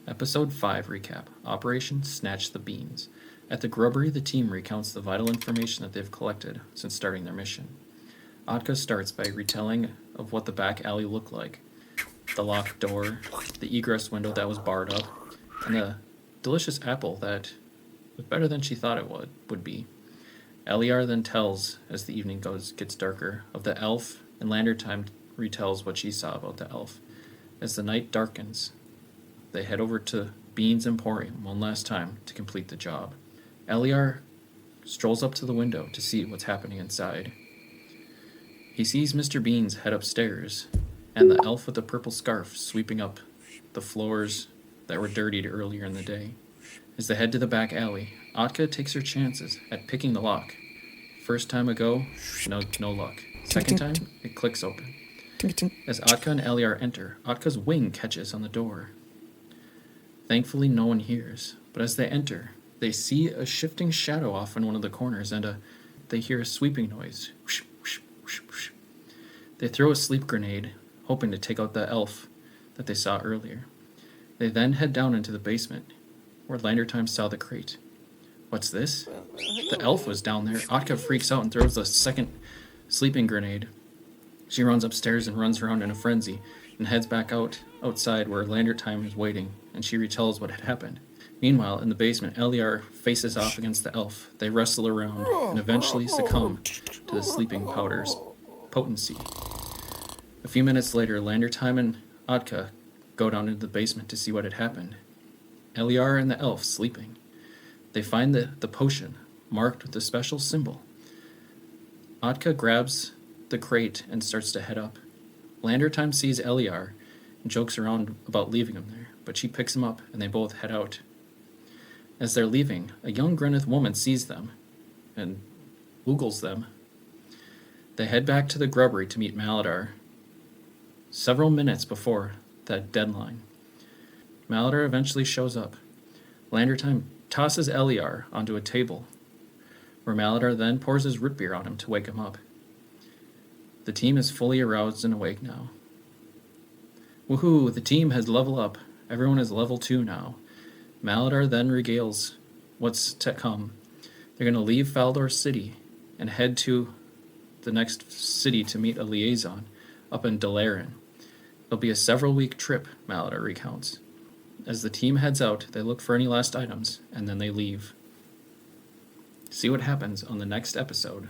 Episode 5 recap Operation Snatch the Beans. At the grubbery, the team recounts the vital information that they've collected since starting their mission. Atka starts by retelling of what the back alley looked like, the locked door, the egress window that was barred up, and the delicious apple that was better than she thought it would be. Eliar then tells, as the evening gets darker, of the elf, and Landertime retells what she saw about the elf. As the night darkens, they head over to Beans Emporium one last time to complete the job. Eliar strolls up to the window to see what's happening inside. He sees Mr. Beans head upstairs, and the elf with the purple scarf sweeping up the floors that were dirtied earlier in the day. As they head to the back alley, Atka takes her chances at picking the lock. First time a go, no luck. Second time, it clicks open. As Atka and Eliar enter, Atka's wing catches on the door. Thankfully, no one hears, but as they enter, they see a shifting shadow off in one of the corners, and they hear a sweeping noise. Whoosh, whoosh, whoosh, whoosh. They throw a sleep grenade, hoping to take out the elf that they saw earlier. They then head down into the basement, where Landertime saw the crate. What's this? The elf was down there. Atka freaks out and throws a second sleeping grenade. She runs upstairs and runs around in a frenzy, and heads back outside where Landertime is waiting, and she retells what had happened. Meanwhile, in the basement, Eliar faces off against the elf. They wrestle around and eventually succumb to the sleeping powder's potency. A few minutes later, Landertime and Atka go down into the basement to see what had happened. Eliar and the elf sleeping. They find the potion, marked with a special symbol. Atka grabs the crate and starts to head up. Landertime sees Eliar and jokes around about leaving him there, but she picks him up and they both head out. As they're leaving, a young Greneth woman sees them and oogles them. They head back to the grubbery to meet Maladar several minutes before that deadline. Maladar eventually shows up. Landertime tosses Eliar onto a table, where Maladar then pours his root beer on him to wake him up. The team is fully aroused and awake now. Woohoo, the team has leveled up. Everyone is level 2 now. Maladar then regales what's to come. They're going to leave Faldor City and head to the next city to meet a liaison up in Dalaran. It'll be a several-week trip, Maladar recounts. As the team heads out, they look for any last items, and then they leave. See what happens on the next episode